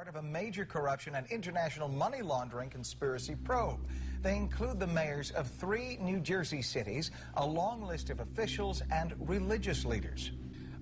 part of a major corruption and international money laundering conspiracy probe. They include the mayors of 3 New Jersey cities, a long list of officials and religious leaders.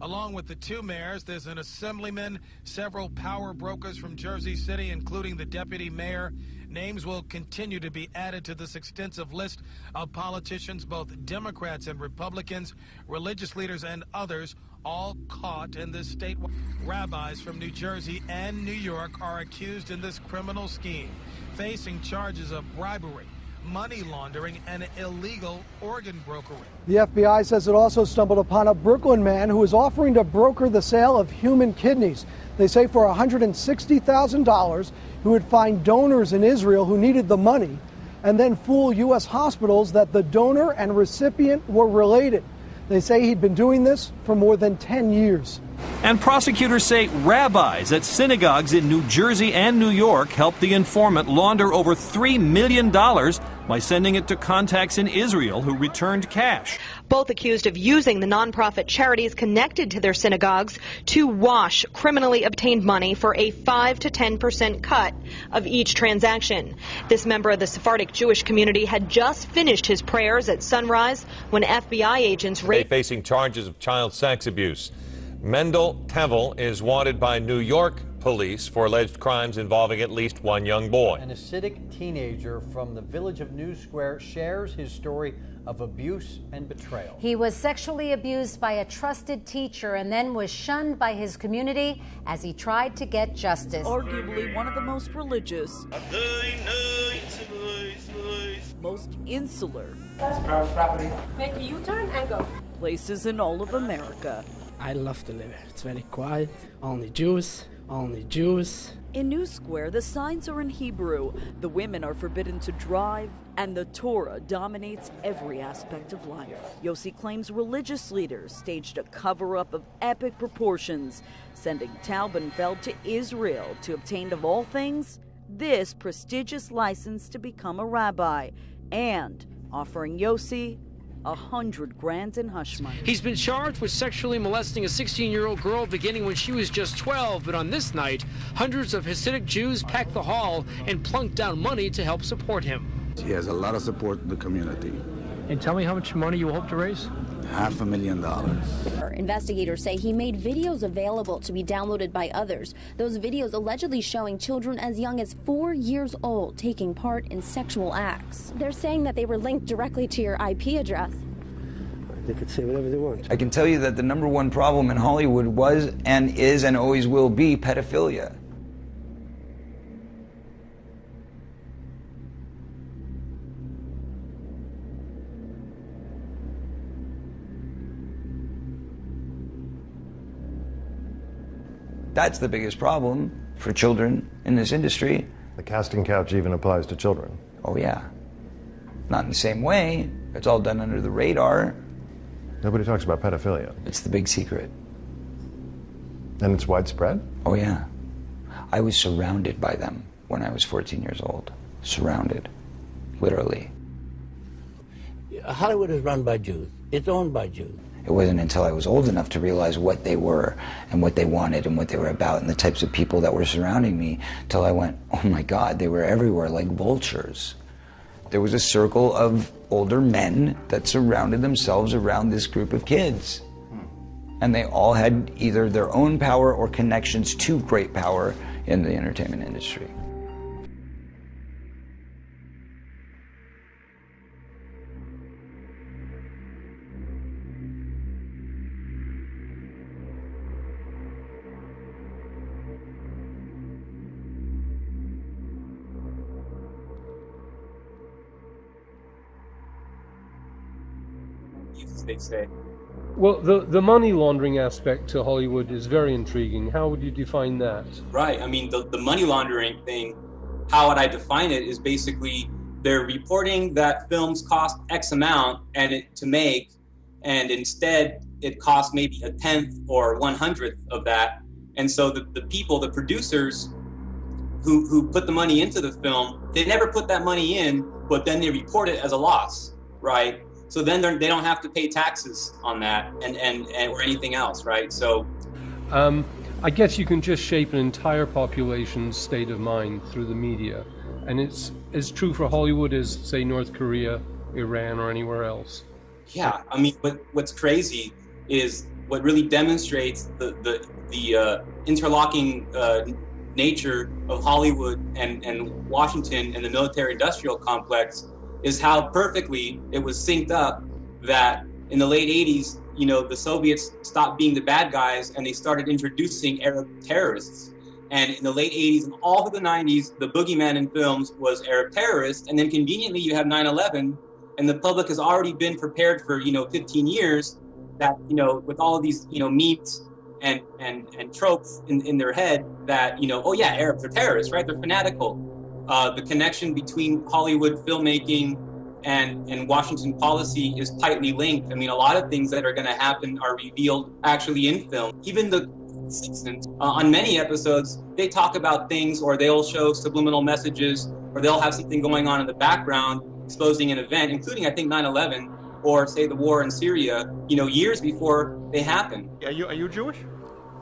Along with the 2 mayors, there's an assemblyman, several power brokers from Jersey City, including the deputy mayor. Names will continue to be added to this extensive list of politicians, both Democrats and Republicans, religious leaders and others, all caught in this state. Rabbis from New Jersey and New York are accused in this criminal scheme, facing charges of bribery, money laundering, and illegal organ brokering. The FBI says it also stumbled upon a Brooklyn man who was offering to broker the sale of human kidneys. They say for $160,000, he would find donors in Israel who needed the money and then fool U.S. hospitals that the donor and recipient were related. They say he'd been doing this for more than 10 years. And prosecutors say rabbis at synagogues in New Jersey and New York helped the informant launder over $3 million by sending it to contacts in Israel who returned cash. Both accused of using the nonprofit charities connected to their synagogues to wash criminally obtained money for a 5 to 10% cut of each transaction. This member of the Sephardic Jewish community had just finished his prayers at sunrise when FBI agents raided. Facing charges of child sex abuse. Mendel Tevel is wanted by New York police for alleged crimes involving at least 1 young boy. An acidic teenager from the village of New Square shares his story of abuse and betrayal. He was sexually abused by a trusted teacher and then was shunned by his community as he tried to get justice. Arguably one of the most religious, most insular, make a U-turn and go. Places in all of America. I love to live here. It's very quiet. Only Jews. Only Jews. In New Square, the signs are in Hebrew. The women are forbidden to drive, and the Torah dominates every aspect of life. Yossi claims religious leaders staged a cover-up of epic proportions, sending Taubenfeld to Israel to obtain, of all things, this prestigious license to become a rabbi, and offering Yossi $100,000 in hush money. He's been charged with sexually molesting a 16-year-old girl beginning when she was just 12, but on this night, hundreds of Hasidic Jews packed the hall and plunked down money to help support him. He has a lot of support in the community. And tell me how much money you hope to raise? $500,000. Investigators say he made videos available to be downloaded by others. Those videos allegedly showing children as young as 4 years old taking part in sexual acts. They're saying that they were linked directly to your IP address. They could say whatever they want. I can tell you that the #1 problem in Hollywood was and is and always will be pedophilia. That's the biggest problem for children in this industry. The casting couch even applies to children. Oh yeah. Not in the same way. It's all done under the radar. Nobody talks about pedophilia. It's the big secret. And it's widespread? Oh yeah. I was surrounded by them when I was 14 years old. Surrounded. Literally. Hollywood is run by Jews. It's owned by Jews. It wasn't until I was old enough to realize what they were and what they wanted and what they were about and the types of people that were surrounding me till I went, oh my God, they were everywhere like vultures. There was a circle of older men that surrounded themselves around this group of kids. And they all had either their own power or connections to great power in the entertainment industry. They say. Well, the money laundering aspect to Hollywood is very intriguing. How would you define that? Right. I mean, the money laundering thing, how would I define it, is basically they're reporting that films cost X amount to make, and instead it costs maybe 1/10 or 1/100th of that. And so the people, the producers who put the money into the film, they never put that money in, but then they report it as a loss, right? So then they don't have to pay taxes on that and or anything else, right? So, I guess you can just shape an entire population's state of mind through the media. And it's as true for Hollywood as, say, North Korea, Iran, or anywhere else. Yeah, I mean, what's crazy is what really demonstrates the interlocking nature of Hollywood and Washington and the military-industrial complex is how perfectly it was synced up that in the late 80s, you know, the Soviets stopped being the bad guys and they started introducing Arab terrorists. And in the late 80s and all through the 90s, the boogeyman in films was Arab terrorists. And then conveniently you have 9/11, and the public has already been prepared for, 15 years that, with all of these, memes and tropes in their head that, oh yeah, Arabs are terrorists, right? They're fanatical. The connection between Hollywood filmmaking and Washington policy is tightly linked. I mean, a lot of things that are going to happen are revealed actually in film. Even the Simpsons, on many episodes, they talk about things, or they'll show subliminal messages, or they'll have something going on in the background exposing an event, including, I think, 9/11, or say the war in Syria, years before they happen. Are you Jewish?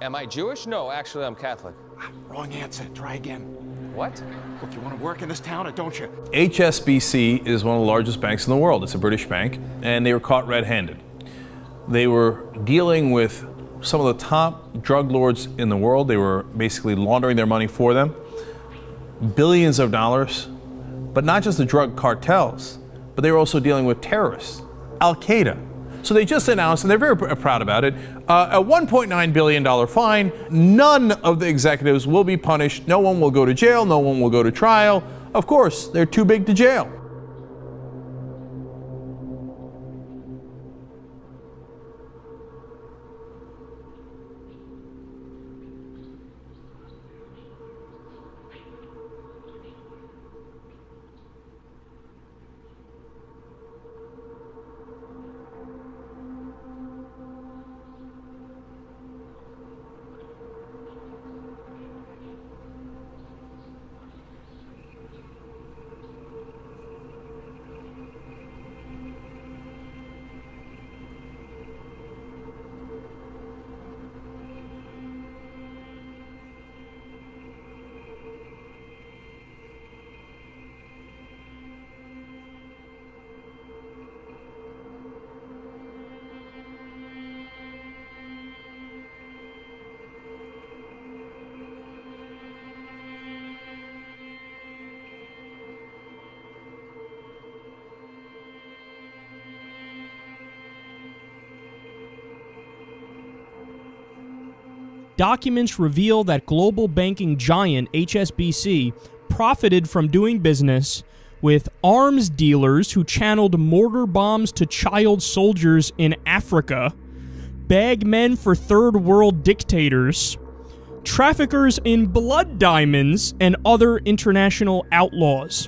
Am I Jewish? No, actually, I'm Catholic. Wrong answer. Try again. What? Look, you want to work in this town, or don't you? HSBC is one of the largest banks in the world. It's a British bank, and they were caught red-handed. They were dealing with some of the top drug lords in the world. They were basically laundering their money for them, billions of dollars, but not just the drug cartels, but they were also dealing with terrorists, Al-Qaeda. So they just announced, and they're very proud about it, a $1.9 billion fine. None of the executives will be punished. No one will go to jail. No one will go to trial. Of course, they're too big to jail. Documents reveal that global banking giant HSBC profited from doing business with arms dealers who channeled mortar bombs to child soldiers in Africa, bag men for third world dictators, traffickers in blood diamonds, and other international outlaws.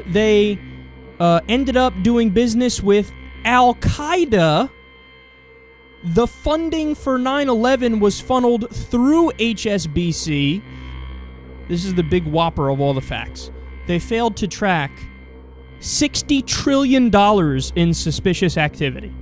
They ended up doing business with Al-Qaeda. The funding for 9/11 was funneled through HSBC. This is the big whopper of all the facts. They failed to track $60 trillion in suspicious activity.